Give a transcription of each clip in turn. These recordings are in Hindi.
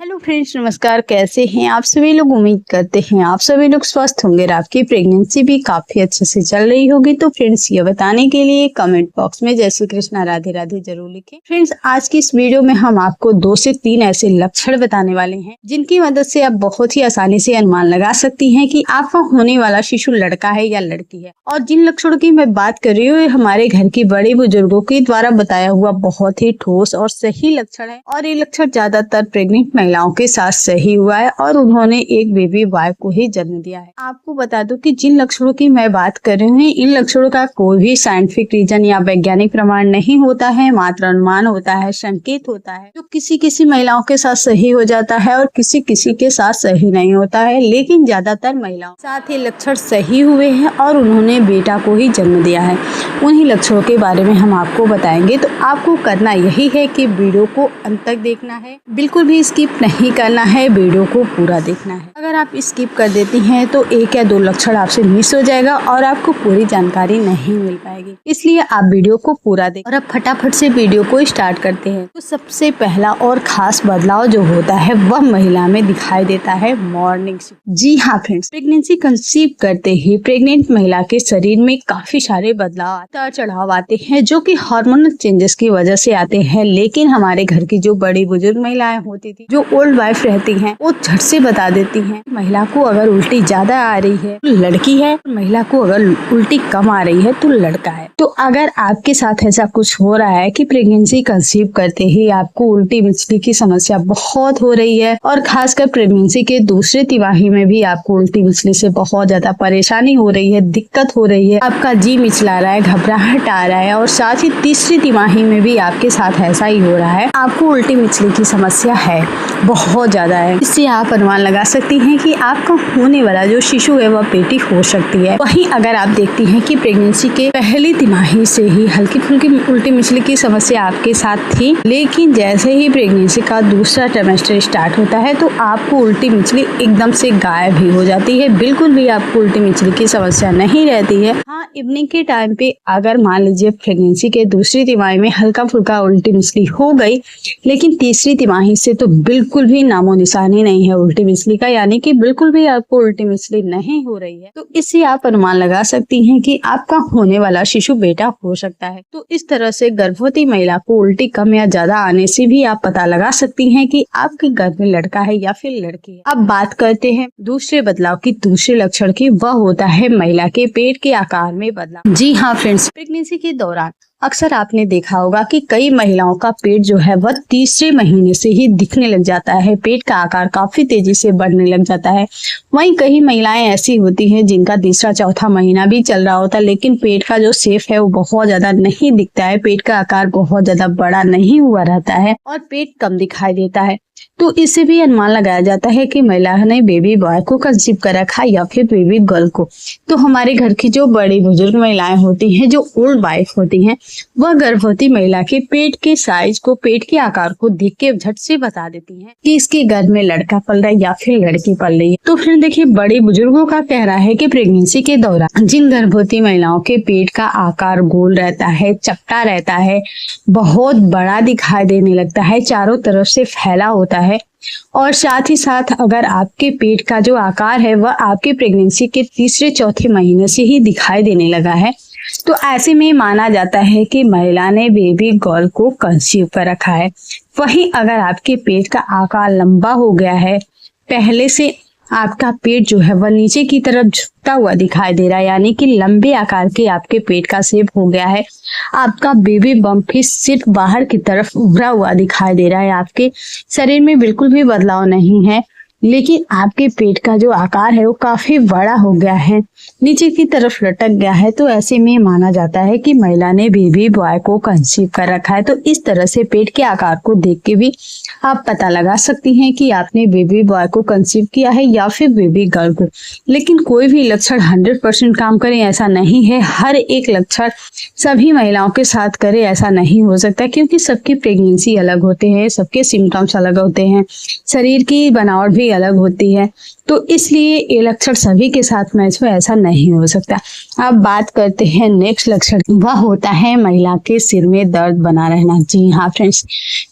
हेलो फ्रेंड्स, नमस्कार। कैसे हैं आप सभी लोग? उम्मीद करते हैं आप सभी लोग स्वस्थ होंगे और आपकी प्रेगनेंसी भी काफी अच्छे से चल रही होगी। तो फ्रेंड्स, ये बताने के लिए कमेंट बॉक्स में जय श्री कृष्णा राधे राधे जरूर लिखें। फ्रेंड्स, आज की इस वीडियो में हम आपको 2 से 3 ऐसे लक्षण बताने वाले हैं जिनकी मदद से आप बहुत ही आसानी से अनुमान लगा सकती हैं कि आपका होने वाला शिशु लड़का है या लड़की है। और जिन लक्षणों की मैं बात कर रही हूँ, ये हमारे घर के बड़े बुजुर्गों के द्वारा बताया हुआ बहुत ही ठोस और सही लक्षण है। और ये लक्षण ज्यादातर प्रेग्नेंट महिलाओं के साथ सही हुआ है और उन्होंने एक बेबी बॉय को ही जन्म दिया है। आपको बता दूं कि जिन लक्षणों की मैं बात कर रही हूँ, इन लक्षणों का कोई भी साइंटिफिक रीजन या वैज्ञानिक प्रमाण नहीं होता है, मात्र अनुमान होता है, संकेत होता है, जो किसी किसी महिलाओं के साथ सही हो जाता है और किसी किसी के साथ सही नहीं होता है। लेकिन ज्यादातर महिलाओं के साथ ये लक्षण सही हुए हैं और उन्होंने बेटा को ही जन्म दिया है। उन्हीं लक्षणों के बारे में हम आपको बताएंगे। तो आपको करना यही है कि वीडियो को अंत तक देखना है, बिल्कुल भी स्किप नहीं करना है, वीडियो को पूरा देखना है। अगर आप स्किप कर देती हैं तो 1 या 2 लक्षण आपसे मिस हो जाएगा और आपको पूरी जानकारी नहीं मिल पाएगी। इसलिए आप वीडियो को पूरा देखें। और अब फटाफट से वीडियो को स्टार्ट करते हैं। तो सबसे पहला और खास बदलाव जो होता है वह महिला में दिखाई देता है मॉर्निंग शिफ्ट। जी हाँ फ्रेंड्स, प्रेगनेंसी कंसीव करते ही प्रेग्नेंट महिला के शरीर में काफी सारे बदलाव, उतार चढ़ाव आते हैं जो कि हार्मोनल चेंजेस की वजह से आते हैं। लेकिन हमारे घर की जो बड़ी बुजुर्ग महिलाएं होती थी, जो ओल्ड वाइफ रहती हैं, वो झट से बता देती हैं महिला को अगर उल्टी ज्यादा आ रही है तो लड़की है, महिला को अगर उल्टी कम आ रही है तो लड़का है। तो अगर आपके साथ ऐसा कुछ हो रहा है कि प्रेगनेंसी कंसीव करते ही आपको उल्टी मिचली की समस्या बहुत हो रही है और खासकर प्रेगनेंसी के दूसरे तिमाही में भी आपको उल्टी मिचली से बहुत ज्यादा परेशानी हो रही है, दिक्कत हो रही है, आपका जी मिचला रहा है, घबराहट आ रहा है और साथ ही तीसरी तिमाही में भी आपके साथ ऐसा ही हो रहा है, आपको उल्टी मिचली की समस्या है, बहुत ज्यादा है, इससे आप अनुमान लगा सकती हैं कि आपका होने वाला जो शिशु है वह बेटी हो सकती है। वहीं अगर आप देखती हैं कि प्रेगनेंसी के पहली तिमाही से ही हल्की फुल्की उल्टी मिचली की समस्या आपके साथ थी, लेकिन जैसे ही प्रेगनेंसी का दूसरा ट्राइमेस्टर स्टार्ट होता है तो आपको उल्टी मिचली एकदम से गायब ही हो जाती है, बिल्कुल भी आपको उल्टी मिचली की समस्या नहीं रहती है। हाँ, इवनिंग के टाइम पे अगर मान लीजिए प्रेगनेंसी के दूसरी तिमाही में हल्का फुल्का उल्टी मिचली हो गई, लेकिन तीसरी तिमाही से तो बिल्कुल भी नामो निशानी नहीं है उल्टी मिचली का, यानी कि बिल्कुल भी आपको उल्टी मिचली नहीं हो रही है। तो इससे आप अनुमान लगा सकती हैं कि आपका होने वाला शिशु बेटा हो सकता है। तो इस तरह से गर्भवती महिला को उल्टी कम या ज्यादा आने से भी आप पता लगा सकती हैं कि आपके गर्भ में लड़का है या फिर लड़की है। अब बात करते हैं दूसरे बदलाव की, दूसरे लक्षण की। वह होता है महिला के पेट के आकार में बदलाव। जी हाँ फ्रेंड्स, प्रेगनेंसी के दौरान अक्सर आपने देखा होगा कि कई महिलाओं का पेट जो है वह तीसरे महीने से ही दिखने लग जाता है, पेट का आकार काफी तेजी से बढ़ने लग जाता है। वहीं कई महिलाएं ऐसी होती हैं जिनका तीसरा चौथा महीना भी चल रहा होता है, लेकिन पेट का जो शेप है वो बहुत ज्यादा नहीं दिखता है, पेट का आकार बहुत ज्यादा बड़ा नहीं हुआ रहता है और पेट कम दिखाई देता है। तो इससे भी अनुमान लगाया जाता है कि महिला ने बेबी बॉय को कंसीव कर रखा या फिर बेबी गर्ल को। तो हमारे घर की जो बड़ी बुजुर्ग महिलाएं होती हैं, जो ओल्ड वाइफ होती हैं, वह गर्भवती महिला के पेट के साइज को, पेट के आकार को देख के झट से बता देती हैं कि इसके गर्भ में लड़का पल रहा है या फिर लड़की पल रही है। तो फिर देखिए, बड़े बुजुर्गों का कहना है कि प्रेगनेंसी के दौरान जिन गर्भवती महिलाओं के पेट का आकार गोल रहता है, चपटा रहता है, बहुत बड़ा दिखाई देने लगता है, चारों तरफ से फैला होता है और साथ ही साथ अगर आपके पेट का जो आकार है वह आपके प्रेगनेंसी के तीसरे चौथे महीने से ही दिखाई देने लगा है, तो ऐसे में माना जाता है कि महिला ने बेबी गर्ल को कंसीव कर रखा है। वहीं अगर आपके पेट का आकार लंबा हो गया है, पहले से आपका पेट जो है वह नीचे की तरफ झुकता हुआ दिखाई दे रहा है, यानी कि लंबे आकार के आपके पेट का शेप हो गया है, आपका बेबी बम्प भी सिर्फ बाहर की तरफ उभरा हुआ दिखाई दे रहा है, आपके शरीर में बिल्कुल भी बदलाव नहीं है, लेकिन आपके पेट का जो आकार है वो काफी बड़ा हो गया है, नीचे की तरफ लटक गया है, तो ऐसे में माना जाता है कि महिला ने बेबी बॉय को कंसीव कर रखा है। तो इस तरह से पेट के आकार को देख के भी आप पता लगा सकती हैं कि आपने बेबी बॉय को कंसीव किया है या फिर बेबी गर्ल को। लेकिन कोई भी लक्षण 100% काम करे ऐसा नहीं है, हर एक लक्षण सभी महिलाओं के साथ करे ऐसा नहीं हो सकता, क्योंकि सबकी प्रेगनेंसी अलग होते हैं, सबके सिम्टम्स अलग होते हैं, शरीर की बनावट भी अलग होती है, तो इसलिए ये लक्षण सभी के साथ मैच हो ऐसा नहीं हो सकता। अब बात करते हैं नेक्स्ट लक्षण, वह होता है महिला के सिर में दर्द बना रहना। जी हाँ फ्रेंड्स,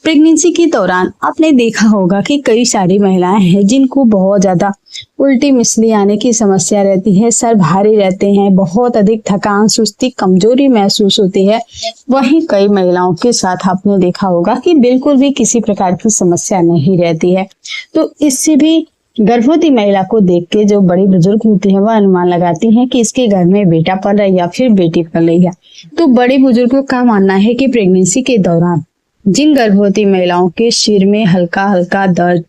प्रेगनेंसी के दौरान आपने देखा होगा कि कई सारी महिलाएं हैं जिनको बहुत ज्यादा उल्टी मिसली आने की समस्या रहती है, सर भारी रहते हैं, बहुत अधिक थकान, सुस्ती, कमजोरी महसूस होती है। वहीं कई महिलाओं के साथ आपने देखा होगा कि बिल्कुल भी किसी प्रकार की समस्या नहीं रहती है। तो इससे भी गर्भवती महिला को देख के जो बड़ी बुजुर्ग होती है वह अनुमान लगाती हैं कि इसके घर में बेटा पल रहा है या फिर बेटी पल रही है। तो बड़े बुजुर्गों का मानना है कि प्रेगनेंसी के दौरान जिन गर्भवती महिलाओं के सिर में हल्का हल्का दर्द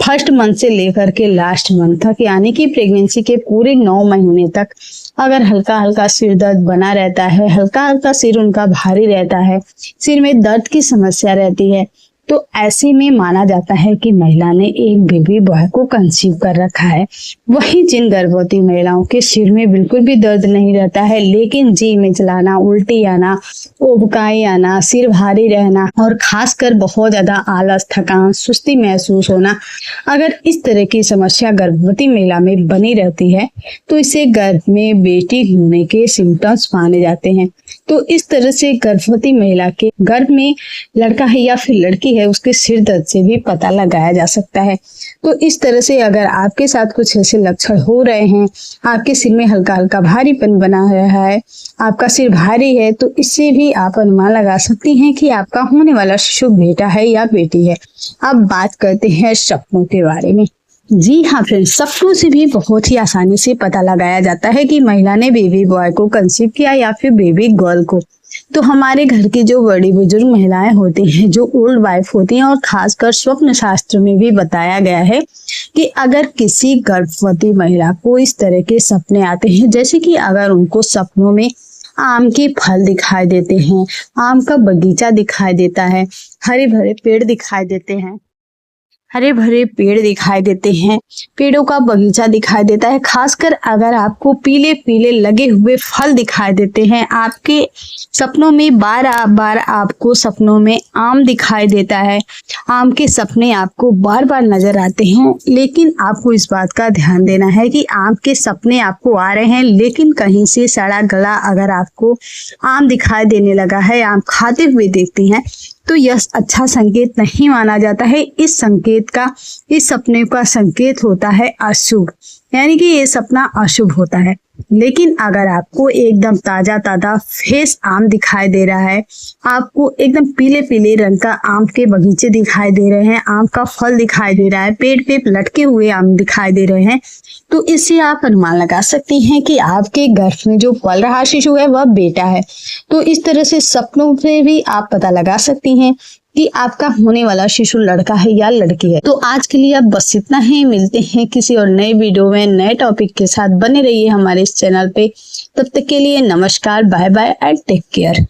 फर्स्ट मंथ से लेकर के लास्ट मंथ तक, यानी कि प्रेगनेंसी के पूरे 9 महीने तक अगर हल्का हल्का सिर दर्द बना रहता है, हल्का हल्का सिर उनका भारी रहता है, सिर में दर्द की समस्या रहती है, तो ऐसे में माना जाता है कि महिला ने एक बेबी बॉय को कंसीव कर रखा है। वहीं जिन गर्भवती महिलाओं के सिर में बिल्कुल भी दर्द नहीं रहता है, लेकिन जी मिचलाना, उल्टी आना, उबकाई आना, सिर भारी रहना और खासकर बहुत ज्यादा आलस, थकान, सुस्ती महसूस होना, अगर इस तरह की समस्या गर्भवती महिला में बनी रहती है तो इसे गर्भ में बेटी होने के सिम्टम्स माने जाते हैं। तो इस तरह से गर्भवती महिला के गर्भ में लड़का है या फिर लड़की है उसके सिर दर्द से भी पता लगाया जा सकता है। तो इस तरह से अगर आपके साथ कुछ ऐसे लक्षण हो रहे हैं, आपके सिर में हल्का हल्का भारीपन बना रहा है, आपका सिर भारी है, तो इससे भी आप अनुमान लगा सकती हैं कि आपका होने वाला शिशु बेटा है या बेटी है। अब बात करते हैं सपनों के बारे में। जी हाँ फ्रेंड्स, सपनों से भी बहुत ही आसानी से पता लगाया जाता है कि महिला ने बेबी बॉय को कंसीव किया या फिर बेबी गर्ल को। तो हमारे घर की जो बड़ी बुजुर्ग महिलाएं होती हैं, जो ओल्ड वाइफ होती हैं, और खासकर स्वप्न शास्त्र में भी बताया गया है कि अगर किसी गर्भवती महिला को इस तरह के सपने आते हैं, जैसे कि अगर उनको सपनों में आम के फल दिखाई देते हैं, आम का बगीचा दिखाई देता है, हरे भरे पेड़ दिखाई देते हैं, हरे भरे पेड़ दिखाई देते हैं, पेड़ों का बगीचा दिखाई देता है, खासकर अगर आपको पीले पीले लगे हुए फल दिखाई देते हैं, आपके सपनों में बार बार आपको सपनों में आम दिखाई देता है, आम के सपने आपको बार बार नजर आते हैं, लेकिन आपको इस बात का ध्यान देना है कि आम के सपने आपको आ रहे हैं, लेकिन कहीं से सड़ा गला अगर आपको आम दिखाई देने लगा है, आम खाते हुए देखती हैं, तो यह अच्छा संकेत नहीं माना जाता है। इस सपने का संकेत होता है अशुभ, यानी कि ये सपना अशुभ होता है। लेकिन अगर आपको एकदम ताजा ताजा फ्रेश आम दिखाई दे रहा है, आपको एकदम पीले पीले रंग का आम के बगीचे दिखाई दे रहे हैं, आम का फल दिखाई दे रहा है, पेड़ पे लटके हुए आम दिखाई दे रहे हैं, तो इससे आप अनुमान लगा सकती हैं कि आपके गर्भ में जो पल रहा शिशु है वह बेटा है। तो इस तरह से सपनों से भी आप पता लगा सकती हैं कि आपका होने वाला शिशु लड़का है या लड़की है। तो आज के लिए अब बस इतना ही, मिलते हैं किसी और नए वीडियो में नए टॉपिक के साथ। बने रहिए हमारे इस चैनल पे। तब तक के लिए नमस्कार, bye bye and take care.